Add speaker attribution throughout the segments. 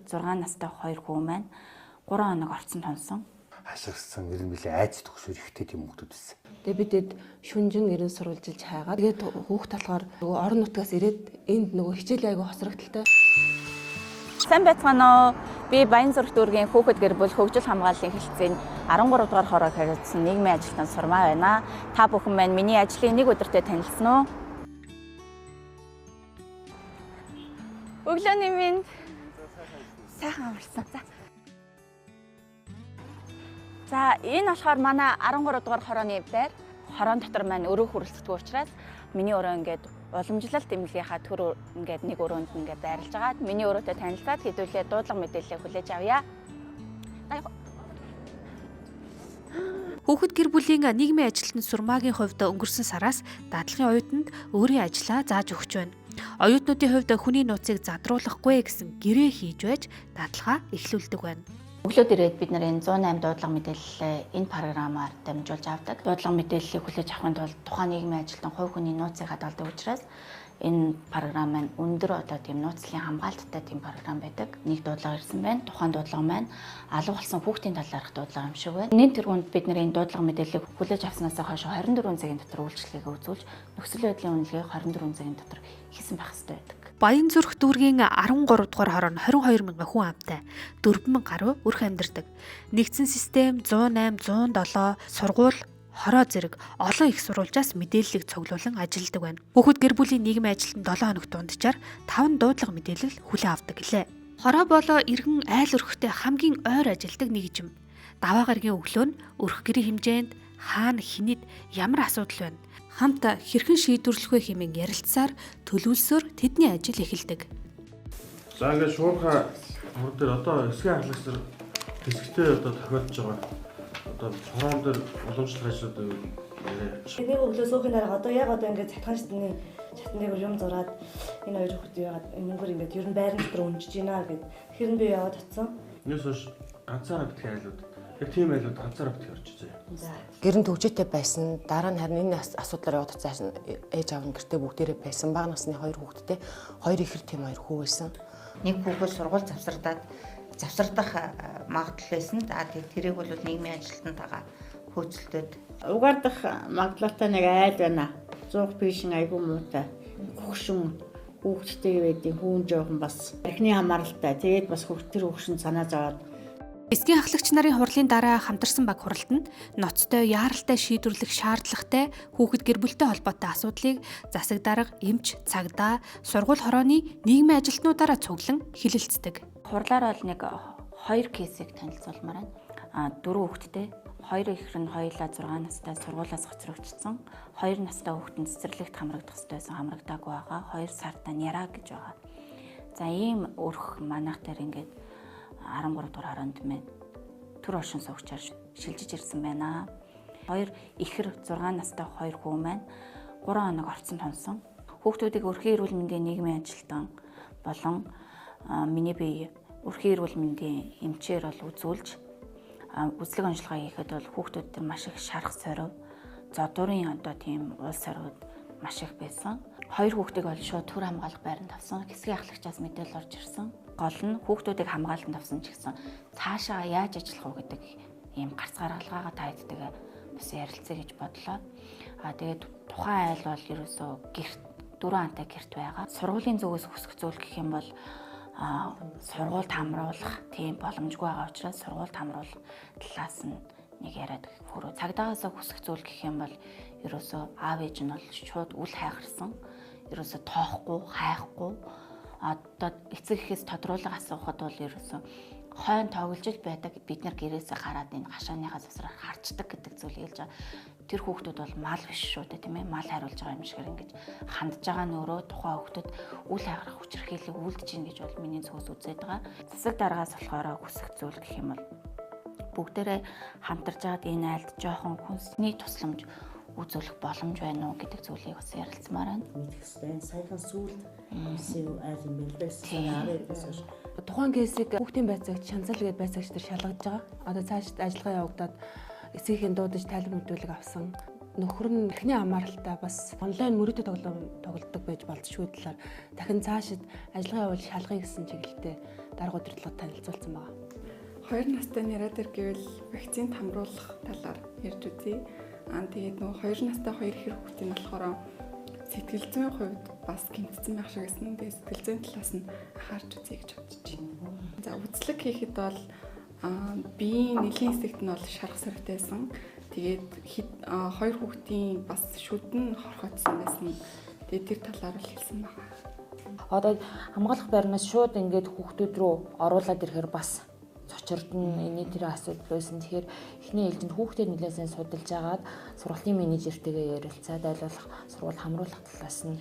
Speaker 1: 6 настай 2 хүү маань 3 хоног орцсон тонсон.
Speaker 2: Хашигсан нэр нь билээ айц төгсөр ихтэй тийм хүмүүс байсан.
Speaker 3: Тэгээ бидэд шүнжин нэрэн сурвалжилж хайгаад тэгээд хүүхд талгаар нөгөө орон нутгаас ирээд энд нөгөө хичээл айгу хосрогдолтой.
Speaker 1: Сайн байцгаана уу? Би Баянзүрх дүүргийн хүүхэд гэр бүл хөгжил хамгааллын хэлтсийн 13 дугаар хороо хариуцсан нийгмийн ажилтан Сурмаа байна. Та бүхэн маань миний ажлын нэг өдөртөө танилцсан уу? Өглөөний минь сайхан амарсан. За энэ болохоор манай 13 дугаар хорооны байр. Хороон дотор маань өрөө хүрэлцдэг учраас миний өрөө ингээд уламжлалт эмнэлгийнхаа төр ингээд нэг өрөөнд ингээд байрлаж байгаа. Миний өрөөтэй танилцаад хэдүүлээ дуудлага мэдээлэл хүлээж авъя.
Speaker 4: Хүүхэд гэр бүлийн нийгмийн ажилтны Сурмаагийн хувьд өнгөрсөн сараас дадлагын оюутанд өөрийн ажлаа зааж өгч байна. Оюутнуудын хувьд хүний нууцыг задруулахгүй гэсэн гэрээ хийж байж дадлага эхлүүлдэг байна.
Speaker 1: Өглөөд ирээд бид нэр энэ 108 дуудлага мэдээлэлээ энэ програмаар дамжуулж авдаг. Дуудлага мэдээллийг хүлээж авахын тулд тухайн нийгмийн ажилтан хувь хүний нууцыг хадгалдаг учраас энэ програм маань өндөр одоо тийм нууцлын хамгаалттай тийм програм байдаг. Нэг дуудлага ирсэн байна. Тухайн дуудлага маань алга болсон хүүхдийн талаарх дуудлага юм шиг байна. Нийт тэргуунд бид нэр энэ дуудлага мэдээллийг хүлээж авснаас хойш 24 цагийн дотор үйлчлэгээ үзүүлж нөхцөл байдлын үнэлгээг 24 цагийн дотор хийсэн байх ёстой байдаг.
Speaker 4: Баянзүрх дүүргийн 13 дугаар хороо нь 22 мянган хүн амтай 4,000 гаруй өрх амьдардаг. Нэгдсэн систем 108, 107, сургууль, хороо зэрэг олон их сурвалжаас мэдээллийг цуглуулan ажилладаг байна. Хүүхэд гэр бүлийн нийгмийн ажилтан 7 хоног дунджаар 5 дуудлага мэдээлэл хүлээн авдаг гэлээ. Хороо болоо иргэн айл өрхтэй хамгийн ойр ажилладаг нэгжим. Даваа гарагийн өглөө нь өрх гэрийн хэмжээнд хаана хинэд ямар асуудал байна? Хамт хэрхэн шийдвэрлэх вэ хэмээн ярилцсаар төлөвлөсөөр тэдний ажил эхэлдэг.
Speaker 5: За ингээд шуурхаа хор дээр одоо эсгийн ахлагчдаар хэсэгтээ одоо тохиолдож байгаа. Одоо хороон дээр уламжлах ажлууд яриач.
Speaker 6: Нэг өглөө суухийн дараа одоо яг ингээд цатхан шатны дээр юм зураад энэ хоёр хүүхэд яагаад мөнгөөр ингээд ер нь байрны дотор унжиж байна гэд тэгэхээр би яваад атсан.
Speaker 5: Юус ш ганцаараа битгий айлууд. Яг тийм айлууд ганцаараа битгий орчихжээ.
Speaker 3: Гэрэн төгжөөтэй байсан. Дараа нь харин энэ асуудлаар яваад цааш ээж аав нь гэртээ бүгдээрээ байсан. Бага насны 2 хүүхэдтэй 2 ихэр тийм 2 хүү байсан.
Speaker 7: Нэг хүүхэд сургууль завсардах магадлал байсан. За тэгээд тэрийг бол нийгмийн ажилтнтайгаа хөөцөлдөд
Speaker 8: угаардах магадлалтай нэг айл байна. 100 бишин айгүй муутай. Хөгшин хүүхдтэй байдیں۔ Хүүн жоохон бас эхний хамааралтай. Тэгээд бас хүүхдтэр хөгшин санаа зовоод
Speaker 4: Эсгийн ахлагч нарын хурлын дараа хамтарсан баг хуралтанд ноцтой яаралтай шийдвэрлэх шаардлагатай хүүхэд гэр бүлтэй холбоотой асуудлыг засаг дарга, эмч, цагдаа, сургууль хорооны нийгмийн ажилтнуудаараа цуглан хэлэлцдэг.
Speaker 1: Хурлаар бол нэг 2 кейсийг танилцуулмаар байна. 4 хүүхэдтэй 2 ихэр нь хоёулаа 6 настай сургуулиас хоцрогдсон. 2 настай хүүхэд нь цэцэрлэгт хамрагдах ёстой байсан, хамрагдаагүй байгаа. 2 сартаа няраа гэж байгаа. За ийм өрх манайх дээр ингээд 13 дугаар хороонд мэн төр оршин суугчаар шилжиж ирсэн байна. 2 ихэр 6 настай 2 хүү маань 3 хоног орцсон тонсон. Хүүхдүүдийг өрхийн эрүүл мэндийн нийгмийн ажилтан болон миний бие өрхийн эрүүл мэндийн эмчээр бол үзүүлж үзлэг онцлогоо хийхэд бол хүүхдүүд төр маш их шарах сорив, зодуурын одоо тийм улс орвууд маш их байсан. 2 хүүхдийг бол шууд төр хамгаалах байранд авсан. Хэсгийн ахлагчаас мэдээлэл орж ирсэн. Гол нь хүүхдүүдийг хамгаалалтанд авсан ч гэсэн цаашаа яаж ажиллах вэ гэдэг ийм гарц гаргалгаагаа тааддаг бас ярилцъя гэж бодлоо. Тэгээд тухайн айл бол ерөөсөө гэрт 4 антай гэрт байгаа. Сургуулийн зүгээс хүсэх зүйл гэх юм бол сургуульд хамруулах тийм боломжгүй байгаа учраас сургуульд хамруулах талаас нь нэг яриад хөрөө цагдаагаас хүсэх зүйл гэх юм бол ерөөсөө аав ээж нь бол шууд үл хайхарсан. Ерөөсөө тоохгүй, хайхгүй одоо эцэг эхээс тодруулга асуухад бол ерөөсөө хойно тоглож байдаг бид нар гэрээсээ гараад энэ хашааныхаа засраар харцдаг гэдэг зүйл хэлж байгаа. Тэр хүүхдүүд бол мал биш шүү дээ тийм ээ, мал хариулж байгаа юм шигээр ингэж хандж байгаа нөрөө тухайн хүүхдүүд үл хайхрах хүчирхийллийг үлдэж ийн гэж бол миний цогц үзээд байгаа. Засаг дараагаас болохоор хүсэх зүйл гэх юм бол бүгдээрээ хамтарч байгаад энэ айлд жоохон хүнсний тусламж үзүүлэх боломж байна уу гэдэг зүйлийг бас ярилцмаар байна.
Speaker 6: Мэдэх хэрэгтэй. Саяхан сүүлд юу айл юм бэ байсан.
Speaker 3: Тухайн кейсийг хүүхдийн байцаагч шанцал гээд байцаагч төр шалгаж байгаа. Одоо цааш ажиллагаа явагдаад эцгийн дуудаж тайлбар мэдүүлэг авсан. Нөхөр нь эхний хамааралтай бас онлайн мөрөөдө тоглолдог байж болзошгүй талаар дахин цаашид ажиллагаа явуул шалгая гэсэн чиглэлтэй дарга удирдлага танилцуулсан байгаа.
Speaker 9: 2 настай нэрээр гэвэл вакцинд хамруулах талаар ярьж үзье. Тэгээд нөгөө 2 настай 2 ихэр хүүхдийн болохоор сэтгэл зүйн хувьд бас гэмтсэн байх шиг гэсэн. Тэгээд сэтгэл зүйн талаас нь анхаарч үзье гэж бодож байна. За үзлэг хийхэд бол биеийн нэлийн хэсэгт нь бол шарах сорогтойсэн. Тэгээд 2 хүүхдийн бас шүдэн хорхоцсон байсан. Тэгээд тэр талаар л хэлсэн байгаа.
Speaker 10: Одоо хамгаалах байрнаас шууд ингээд хүүхдүүд рүү оруулаад ирэхээр бас цочирдно энэ тэр асуудал байсан. Тэгэхээр эхний ээлжинд хүүхдээ нэлээсээ судалж агаад сургалтын менежертэйгээ ярилцаад айлуулах, сургууль хамруулах талаас нь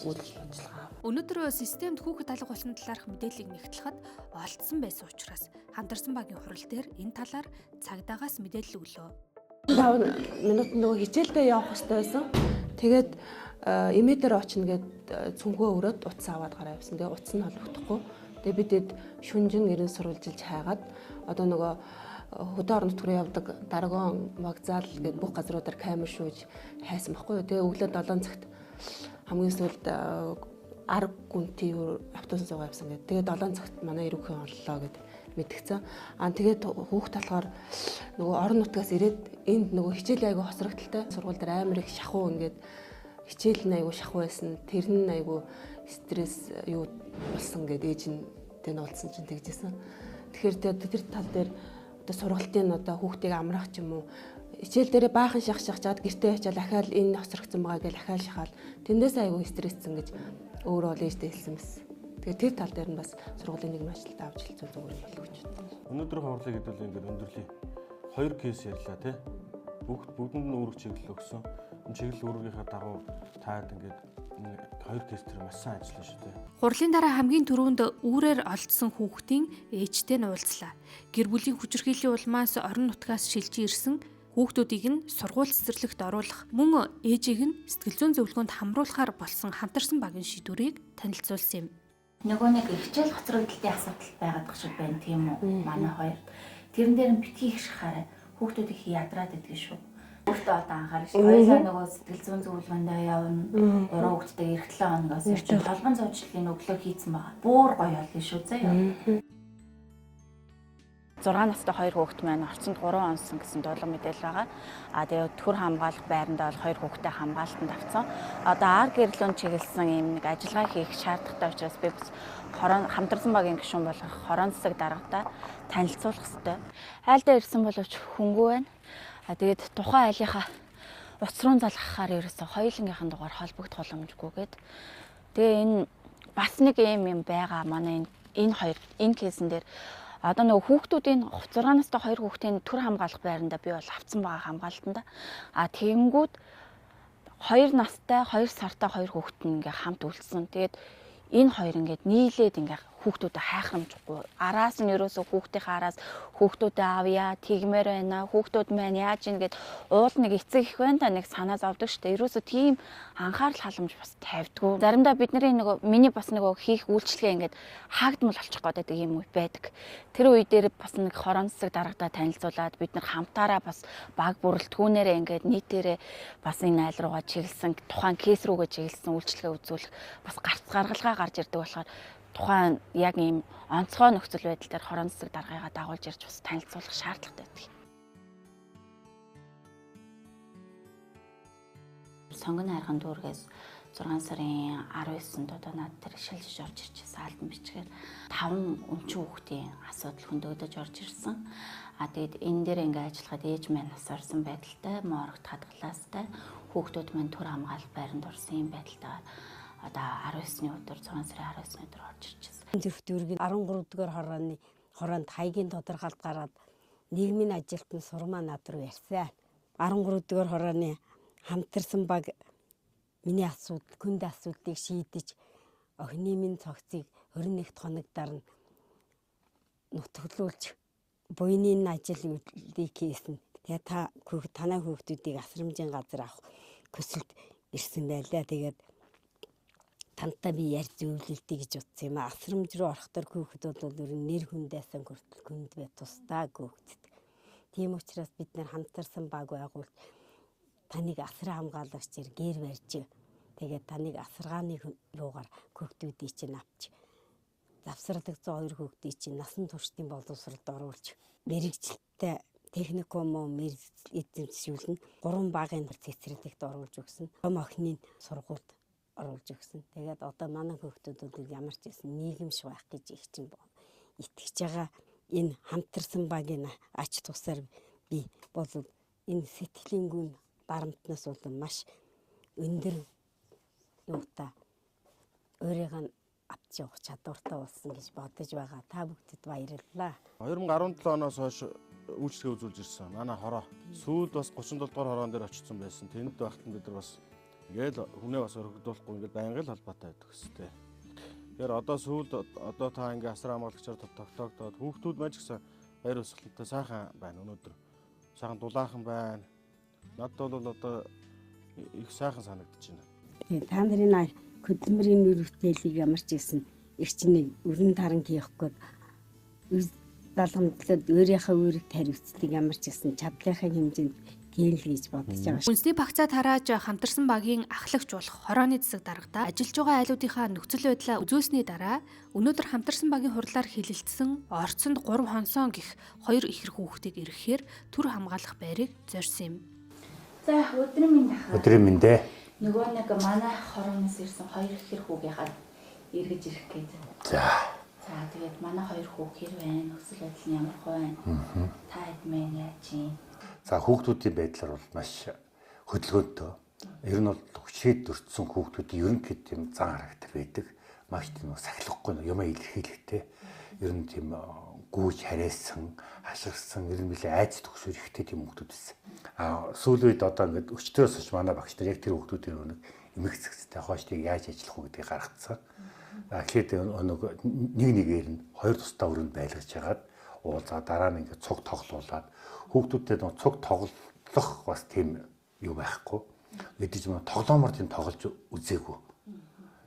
Speaker 10: үйл ажиллагаа.
Speaker 4: Өнөөдөр системд хүүхэд алга болсон талаарх мэдээллийг нэгтлэхэд олдсон байсан учраас хамтарсан багийн хурал дээр энэ талаар цагдаагаас мэдээлэл өглөө.
Speaker 3: 5 минут нөгөө хичээлдээ явах хэрэгтэй байсан. Тэгээд эмээ дээр очно гэд цүнхөө өрөөд утас аваад гараа явсан. Тэгээд утас нь холбогдохгүй. Тэгээд бидэд шүнжин нэрэн сурвалжилж хайгаад одоо нөгөө хөдөө орон нутгаар явдаг Даргон, вокзал гээд бүх газруудаар камер шүүж хайсан байхгүй юу. Тэгээд өглөө 7 цагт хамгийн сүүлд арга гүнти автобус суугаа явсан гэдэг. Тэгээд 7 цагт манай ирүүхэн орлоо гэд мэдгцэн. Тэгээд хүүхд талахаар нөгөө орон нутгаас ирээд энд нөгөө хичээл айгу хосрогдолтой сургууль дээр амар их шахуу ингээд хичээл нь айгу шахуу байсан. Тэр нь айгу стресс юу болсон гэдэг ээж нь тэн уулзсан чинь тэгжсэн. Тэгэхээр тэр тал дээр одоо сургалтын одоо хүүхдийг амраах ч юм уу хичээл дээрээ баахан шахаж чад гэртээ очиад ахаал энэ хоцрогдсон байгаа гэж ахаал шахаал тэндээс айгу стресссэн гэж өөрөө бол ээжтэй хэлсэн байсан. Тэгэхээр тэр тал дээр нь бас сургуулийн нэгэн ажилд авч хэлцүү зүгээр болов гэж бодлоо.
Speaker 5: Өнөөдрийн хурлыг хэдүүл ингээд өндөрлөе. 2 кейс ярьлаа тий. Бүгдэнд нь үүрэг чиглэл өгсөн. Энэ чиглэл үүргийнхаа дагуу таад ингээд 2 кейс төр маш сайн ажиллана шүү дээ.
Speaker 4: Хурлын дараа хамгийн түрүүнд үүрээр олдсон хүүхдийн ээжтэй нь уулзлаа. Гэр бүлийн хүчирхийллийн улмаас орон нутгаас шилжиж ирсэн хүүхдүүдийг нь сургууль цэцэрлэгт оруулах, мөн ээжийг нь сэтгэл зүйн зөвлөгөөнд хамруулахаар болсон хамтарсан багийн шийдвэрийг танилцуулсан юм.
Speaker 1: Нөгөө нэг хичээл хоцрогдолтын асуудал байгаад байх шиг байна тийм үү? Манай хоёр. Тэрэн дээр нь битгий их шахаарай. Хүүхдүүд их ядраад идэх шүү. Өөртөө одоо анхаарах шиг. Хоёулаа нөгөө сэтгэл зүйн зөвлөгөөндөө явна. 3 хүүхдтэй эх 7 хоногоос ирсэн. Толгойн зовчлалын өглөө хийцэн байгаа. Буур гоё болно шүү заяа. 6 настай 2 хүүхэд маань орцонд 3 онсон гэсэн дуулга мэдээлэл байгаа. Тэгээд төр хамгаалах байранда бол 2 хүүхдээ хамгаалтанд авсан. Одоо ар гэрлүүн чиглэсэн юм нэг ажиллагаа хийх шаардлагатай учраас би бас хамтарсан багийн гишүүн болох хорон засаг даргатаа танилцуулах хэрэгтэй. Айлдаа ирсэн боловч хөнгөө байна. Тэгээд тухайн айлынхаа утас руу залгахаар ерөөсө хоёулынгийнхэн дугаар холбогдох боломжгүйгээд. Тэгээ энэ бас нэг юм байгаа. Манай энэ кейсэн дээр одоо нөгөө хүүхдүүдийн 6 настай 2 хүүхдийн төр хамгаалах байранда би бол авцсан байгаа хамгаалтанда. Тэгэнгүүт 2 настай 2 сартай 2 хүүхэд нь ингээ хамт үлдсэн. Тэгээд энэ хоёр ингээд нийлээд ингээ хүүхдүүдэд хайхрамжгүй. Араас нь ерөөсөө хүүхдийнхээ араас хүүхдүүдэд авъя, тэгмээр байна. Хүүхдүүд маань яаж ийн гэд уул нэг эцэг их байна та нэг санаа зовдөг штэ. Ерөөсөө тийм анхаарал халамж бас тавьдгүй. Заримдаа бидний нөгөө миний бас нөгөө хийх үйлчлэгээ ингээд хаагдмал болчих гээд байдаг юм уу байдаг. Тэр үе дээр бас нэг хорон засаг даргатаа танилцуулаад бид нар хамтаараа бас баг бүрэлдэхүүнээрээ ингээд нийтээрээ бас энэ айл руугаа чиглэсэн тухайн кейс рүүгээ чиглэсэн үйлчлэгээ үзүүлэх бас гаргалгаа гарч ирдэг болохоор тухайн яг ийм онцгой нөхцөл байдал дээр хорон засаг даргаагаа дагуулж ирж бас танилцуулах шаардлагатай байдаг. Сонгоны хайрхан дүүргээс 6 сарын 19-нд одоо над тэр шилжиж орж ирчихсэн альбом бичгээр 5 өмчийн хүүхдийн асуудал хөндөгдөж орж ирсэн. Тэгээд энэ дээр ингээ ажиллахад ээж маань нас орсон байдалтай, моргт хадгалаастай хүүхдүүд маань төр хамгаалах байранд орсон юм байдалтай. Одоо 19-ний өдөр 6 сарын 19-ний өдөр орж ирчихсэн.
Speaker 11: Зэрэг дүүргийн 13 дугаар хороонд хаягийн тодорхойлт гаргаад нийгмийн ажилтны сурмаа над руу ярьсан. 13 дугаар хорооны хамтарсан баг миний хүнд асуудлыг шийдэж охины минь цогцыг 21 хоногдаар нь нутаглуулж буйны ажилыг хийсэн. Тэгээ танай хүүхдүүдийг асрамжийн газар авах көсөлд ирсэн байлаа. Тэгээд тантай би ярьж зөвлөлтий гэж утсан юм. Асрамж руу орохдоор хүүхдүүд бол нэр хүндээсэн хүртэл хүнд бай тусдаа хүүхдэд. Тийм учраас бид нэр хамтарсан баг байгуул таныг асраа хамгаалагчээр гэр барьж тэгээд таныг асаргааны руугаар хүүхдүүдийг чинь авч завсардаг 102 хүүхдийг чинь насан туршдын боловсролд оруулж мэрэгчлэлтэй техникум эзэмшүүлнэ. 3 багын цэцэрлэгт оруулж өгсөн. Том охины сургуульд оруулж өгсөн. Тэгээд одоо манай хүүхдүүд ямар ч байсан нийгэмш байх гэж их чинь итгэж байгаа. Энэ хамтарсан багийн ач тусаар би бол энэ сэтгэлийн гүн дарамтнаас бол маш өндөр юутай өөрийгөө авч явах чадвартай болсон гэж бодож байгаа. Та бүгдэд баярлалаа.
Speaker 5: 2017 оноос хойш үйлчлэгээ үзүүлж ирсэн. Манай хороо сүүлд бас 37 дугаар хороон дээр очсон байсан. Тэнд багтан бид нар бас ингээл хүнээ бас өргөдүүлэхгүй ингээл байнгын л холбоотой байдаг гэстэй. Тэгэхээр одоо сүүлд одоо та ингээ асар хамгаалагчаар тогтоогдоод хүүхдүүд маань ч гэсэн баяр хөсгөлтэй сайхан байна өнөөдөр. Сайхан дулаахан байна. Надад бол одоо их сайхан санагдаж байна.
Speaker 11: Та нарын хөдөлмөрийн нэр бүтээлийг ямар ч гэсэн их чинь өрн таран хийхгүй далгамтлаад өөрийнхөө үүрэг тариуцдаг ямар ч гэсэн чадлынхаа хэмжээнд гээл гэж бодож байгаа.
Speaker 4: Үндэсний багцаа тарааж хамтарсан багийн ахлагч болох хорооны засаг даргадаа ажиллаж байгаа айлуудынхаа нөхцөл байдлаа үзүүлсний дараа өнөөдөр хамтарсан багийн хурлаар хилэлцсэн орцонд 3 хонсон гих 2 ихэр хүүхдийг ирэхээр төр хамгаалах байрыг зорьсон юм.
Speaker 1: За өдрийн минь дахаа.
Speaker 2: Өдрийн минь дээ.
Speaker 1: Нөгөө нэг манай хорооноос ирсэн 2 ихэр хүүгийнхаа эргэж ирэх гэж.
Speaker 2: За
Speaker 1: тэгээд манай 2 хүү хэр байна? Нөхцөл байдал нь ямар байна? Та хэдмэн яаж юм?
Speaker 2: За хүүхдүүдийн байдлаар бол маш хөдөлгөөнтэй. Ер нь бол хүчээд өртсөн хүүхдүүдийн ерөнхийд тийм зан характер байдаг. Маш тийм сахилахгүй юмаа илэрхийлэхтэй. Ер нь тийм гүйж харайсан, хашгирсан, ер нь билээ айц төгсөр ихтэй тийм хүүхдүүд байсан. Сүүлийн үед одоо ингээд өчтөрөөс хойш манай багш нар яг тэр хүүхдүүдийн нэг эмэг цэгцтэй хойштыг яаж ажиллах уу гэдгийг гаргацсан. Тэгэхээр нэг нэгээр нь 2 тусдаа өрөнд байлгаж хагаад уулзаа дараа нь ингээд цуг тоглуулад хүүхдүүдтэй цуг тоглох бас тийм юу байхгүй. Мэдээж юм тоглоомор тийм тоглож үзээгүй.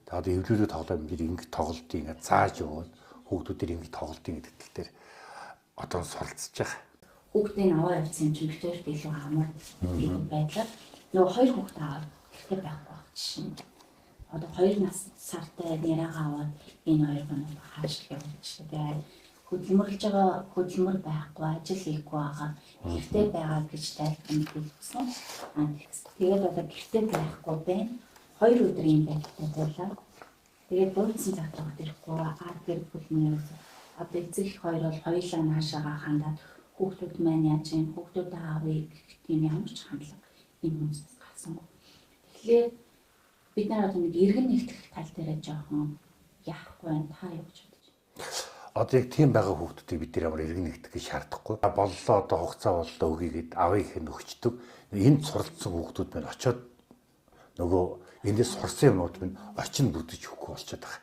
Speaker 2: Тэгээд одоо эвлүүлээ тоглоом ингээд тоглолтыг ингээд зааж өгөөд хүүхдүүдээр ингээд тоглолтын гэдэг тал дээр одоо суралцж байгаа.
Speaker 1: Хүүхдийн аваа явсан юм чинь битүүрт илүү амар байдлаар нөгөө 2 хүүхд аваад ихтэй байхгүй байх чинь. Одоо 2 настай нэраагаа аваад энэ 2 гоног хаашиг явуулчихлаа. Хөдөлмөрлж байгаа хөдөлмөр байхгүй, ажил хийхгүй байгаа, ихтэй байгаа гэж тайлбар хийсэн. Тэгээд одоо гэртээ байхгүй байна. 2 өдрийн байлтай байлаа. Тэгээд бууцсан цагтаа ирэхгүй гэр бүлний одоо эцэг их хоёр бол хоёулаа наашаага хандаад хүүхдүүд маань яаж юм хүүхдүүд аавыг тийм ямар ч хандлага энэ хүмүүсээс гарсан. Тэгэхээр бид нар одоо нэг иргэн нэгтгэх тал дээр жоохон яахгүй байна. Та юу гэж бодож байна?
Speaker 2: Одоо яг тийм байгаа хүүхдүүдийг бид ямар иргэн нэгтгэх гэж шаардахгүй. Боллоо одоо хугацаа боллоо өгье гэд авъя гэх нь өгчдөг. Энд суралцсан хүүхдүүд маань очиод нөгөө эндээс сурсан юмнууд минь очин бүдэж өгөхгүй болчиход байгаа.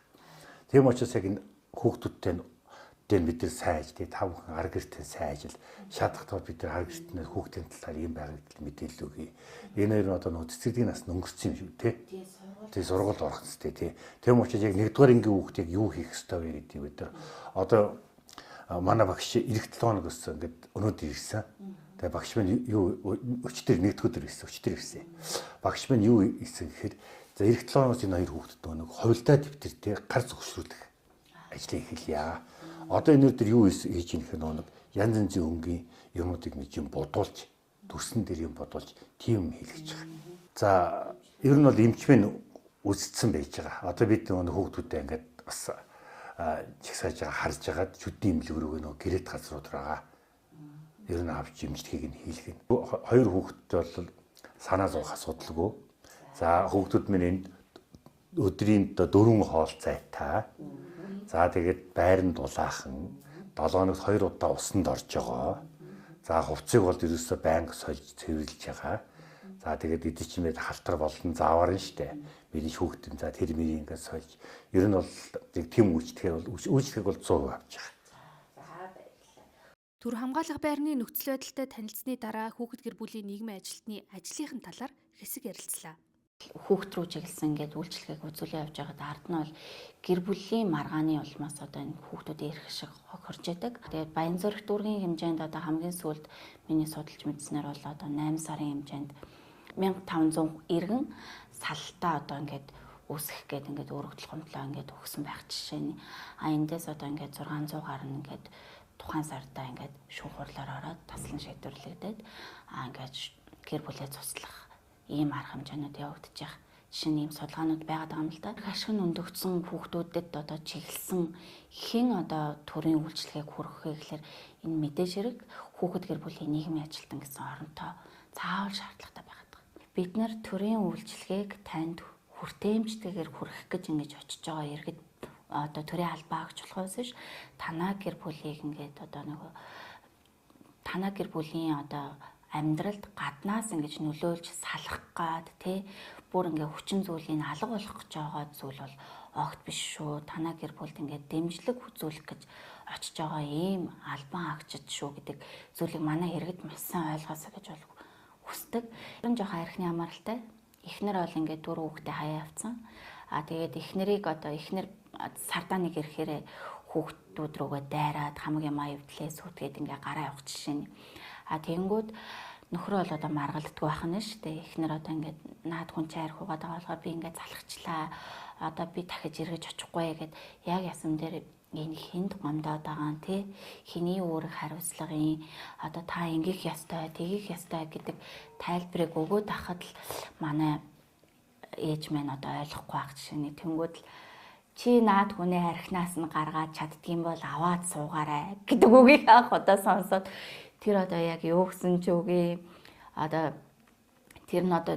Speaker 2: Тийм учраас яг энэ хүүхдүүдтэй бид нар сайн ажил, та бүхэн ар гэртээ сайн ажил, шаардлагатай бид нар ар гэртнээс хүүхдийн талаар юм байгаа гэдэл мэдээлэл өгье. Энэ хоёр нь одоо нөгөө цэцэрлэгийн нас өнгөрсөн юм шүү тий. Тэгээ сургууль орох хэрэгтэй тий. Тийм учраас яг 1-р ангийн хүүхдийг юу хийх ёстой вэ гэдгийг бид нар одоо манай багш эх 7 хоног өссөн ингээд өнөөдөр ирсэн. Тэгээ багш минь юу өчтөр 1-р ирсэн, өчтөр ирсэн. Багш минь юу хийсэн гэхээр за эх 7 хоногоос энэ хоёр хүүхдэд нэг хувилдаа дэвтэртэй гар зөвшөөрлөх ажлыг эхэлье. Одоо энэ дээр юу хийж ийм гэх нэг янз янзын өнгийн юмнуудыг нэг юм бодуулж, дүрсэн дээр юм бодуулж тийм хийлгэж байгаа. За ер нь бол эмчмэн үсцсэн байж байгаа. Одоо бид нөгөө хүүхдүүдтэй ингээд бас чигсааж байгаа харж байгаад шүдний имлэг рүү нөгөө гэрээт газрууд байгаа. Ер нь авч эмчтгийг нь хийлгэн. 2 хүүхэдтэй бол санаа зовох асуудалгүй. За хүүхдүүд минь энд өдрийн 4 хоол зайтай. За тэгээд байранд дулаахан 7 хоногт 2 удаа усанд орж байгаа. За хувцсыг бол ерөөсөө байнга сольж цэвэрлж байгаа. За тэгээд эдгээр чимээд халтар болон заавар нь штэ. Миний хүүхдэн за тэр мэрийг ингээд сольж ер нь бол тийм үйлчлэгийг бол 100% авч байгаа.
Speaker 4: Төр хамгаалах байрны нөхцөл байдалтай танилцсны дараа хүүхэд гэр бүлийн нийгмийн ажилтны ажлынхын талаар хэсэг ярилцлаа.
Speaker 1: Хүүхд рүү чиглэсэн ингээд үйлчлэгийг үзүүлээ явж байгаад ард нь бол гэр бүлийн маргааны улмаас одоо энэ хүүхдүүдийн эрх шиг хорж идэг. Тэгээд Баянзүрх дүүргийн хэмжээнд одоо хамгийн сүүлд миний судалж мэдснээр бол одоо 8 сарын хэмжээнд 1500 иргэн салтаа одоо ингээд үүсгэх гээд ингээд өргөдөл гомдлоо ингээд өгсөн байх жишээ нь. Эндээс одоо ингээд 600 гарна ингээд тухайн сардаа ингээд шүүх хурлаар ороод таслан шийдвэрлэгдээд ингээд гэр бүлээ цуслах ийм арга хэмжээнүүд явагдаж байгаа. Жишээ нь ийм судалгаанууд байгаад байгаа юм л да. Ашиг нь өндөгдсөн хүүхдүүдэд одоо чиглэсэн хэн одоо төрийн үйлчлэгийг хүргэх вэ гэхээр энэ мэдээж хэрэг хүүхэд гэр бүлийн нийгмийн ажилтан гэсэн оронтой заавал шаардлагатай байгаад байгаа. Бид нар төрийн үйлчлэгийг танд хүртээмжтэйгээр хүргэх гэж ингэж очиж байгаа иргэд одоо төрийн албаа агч болохоос биш танаа гэр бүлийг ингээд одоо нөгөө танаа гэр бүлийн одоо амьдралд гаднаас ингэж нөлөөлж салах гад тий бүр ингээ хүчин зүйлийг алга болох гэж байгаа зүйл бол огт биш шүү. Танаа гэр бүлд ингээ дэмжлэг үзүүлэх гэж очиж байгаа ийм албан агчид шүү гэдэг зүйлийг манай иргэд маш сайн ойлгоосоо гэж бол хүсдэг. Энэ жоохон архины амаралтай. Эхнэр бол ингээ 4 хүүхдээ хаяа авцсан. Тэгээд эхнэрийг одоо эхнэр сардаа нэг ирэхээр хүүхдүүд рүүгээ дайраад хамгийн маавдлээ сүтгээд ингээ гараа явах жишээ нь. Тэгэнгүүт нөхрөө бол одоо маргалддаг байх нь шүү дээ. Эхнэр одоо ингээд наад хүн чи арх угаад байгаа болохоор би ингээд залхачлаа. Одоо би дахиж эргэж очихгүй гэд яг ясам дээр энэ хинд гомдоод байгаа нь тий хиний үүрэг хариуцлагын одоо та ингэх ёстой, тэгэх ёстой гэдэг тайлбарыг өгөөд ахад л манай ээж маань одоо ойлгохгүй байх жишээ нь тэнгүүд л чи наад хүнээ архинаас нь гаргаад чаддгийм бол аваад суугаарай гэдэг үгийг анх удаа сонсоод тэр одоо яг юу гэсэн ч үгүй одоо тэр нь одоо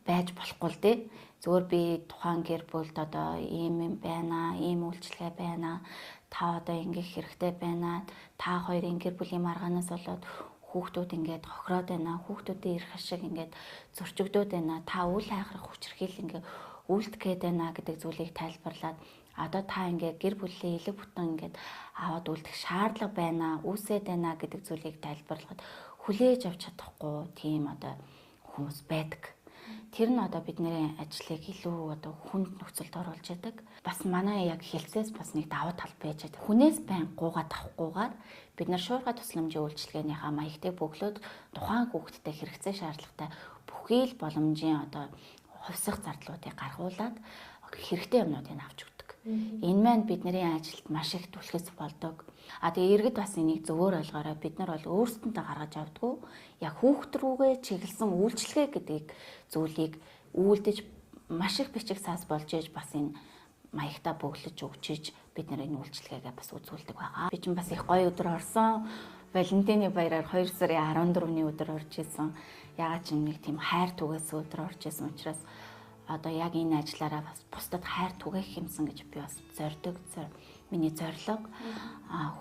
Speaker 1: байж болохгүй л дээ. Зүгээр би тухайн гэр бүлд одоо ийм юм байна, ийм үйлчлэгээ байна. Та одоо ингээх хэрэгтэй байна. Та хоёрын гэр бүлийн маргаанаас болоод хүүхдүүд ингээд хохироод байна. Хүүхдүүдийн эрх ашиг ингээд зөрчигдөөд байна. Та үл хайхрах хүчирхийл ингээд үйлдэхэд байна гэдэг зүйлийг тайлбарлаад одоо та ингээд гэр бүлийн элэг бүтэн ингээд аваад үлдэх шаардлага байна, үүсээд байна гэдэг зүйлийг тайлбарлахад хүлээж авч чадахгүй тийм одоо хүмүүс байдаг. Тэр нь одоо бидний ажлыг илүү одоо хүнд нөхцөлд оруулж яадаг. Бас манай яг хэлцээс бас нэг давуу тал байж байгаа. Хүнээс байн гуугаад авахгүйгээр бид нар шуурга тусламжийн үйлчилгээнийхээ маягтыг бөглөөд тухайн хүүхдэд хэрэгцээ шаардлагатай бүхий л боломжийн одоо хувьсах зардлуудыг гаргуулад хэрэгтэй юмнуудыг авч өгдөг. Энэ маань бидний ажилд маш их түлхэс болдог. Тэгээ иргэд бас энийг зөвөр ойлгоорой. Бид нар бол өөрсдөндөө гаргаж авдаггүй. Яг хүүхд рүүгээ чиглэсэн үйлчлэгээ гэдэг зүйлийг үйлдэж маш их бичиг цаас болж ээж бас энэ маягтаа бөглөж өгчиж бид нар энэ үйлчлэгээгээ бас үзүүлдэг байгаа. Би ч бас их гоё өдөр орсон. Валентины баяраар 2 сарын 14-ний өдөр орж исэн. Ягаад ч нэг тийм хайр түгээс өдөр орж исэн учраас одоо яг энэ ажлаараа бас бусдад хайр түгээх юмсан гэж би бас зорддог. Миний зорилго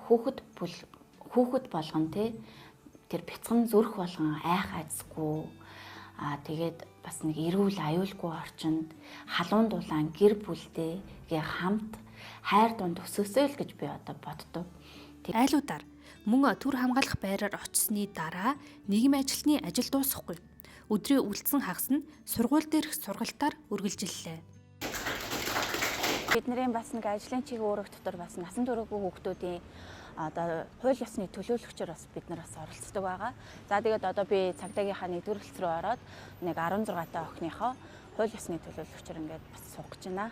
Speaker 1: хүүхэд болгон тэр бяцхан зүрх болгон айх айцгүй тэгээд бас нэг эрүүл аюулгүй орчинд халуун дулаан гэр бүлтэйгээ хамт хайр дунд өсөөсэй л гэж би одоо боддог.
Speaker 4: Айлуудаар мөн төр хамгаалах байраар очсны дараа нийгмийн ажилтны ажил дуусахгүй. Өдрийн үлдсэн хагас нь сургууль дээрх сургалтаар үргэлжиллээ.
Speaker 1: Бидний бас нэг ажлын чиг үүрэг дотор бас насан туршаагүй хүүхдүүдийн одоо хууль ёсны төлөөлөгчөөр бас бид нар бас оролцдог байгаа. За тэгээд одоо би цагдаагийнхаа нэгдүгээр хэлц рүү ороод нэг 16 та охиныхоо хууль ёсны төлөөлөгчөөр ингээд бас суух гэж байна.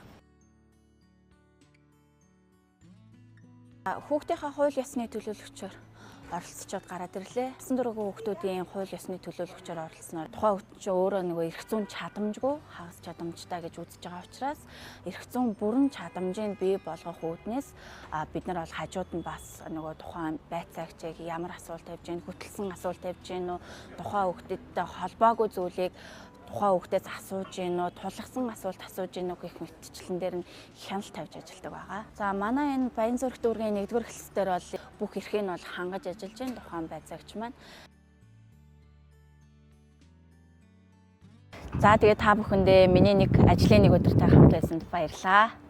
Speaker 1: Хүүхдийнхаа хууль ёсны төлөөлөгчөөр оролцоод гараад ирлээ. Насан туршаагүй хүүхдүүдийн хууль ёсны төлөөлөгчөөр оролцсноор тухайн хүүхд чинь өөрөө нөгөө эрх зүйн чадамжгүй хагас чадамжтай гэж үзэж байгаа учраас эрх зүйн бүрэн чадамжийг бий болгох үүднээс бид нар бол хажууд нь бас нөгөө тухайн байцаагчийг ямар асуулт тавьж гин хөтөлсөн асуулт тавьж гин үү тухайн хүүхдэдтэй холбоогүй зүйлийг тухайн хүүхдээс асууж гин үү тулгсан асуулт асууж гин үү гэх мэтчлэн дээр нь хяналт тавьж ажилладаг байгаа. За манай энэ Баянзүрх дүүргийн 1-р хэлс дээр бол бүх эрхийг нь бол хангаж ажиллаж байна тухайн байцаагч маань. За тэгээ та бүхэндээ миний нэг ажлын нэг өдөртэй хамт байсанд баярлалаа.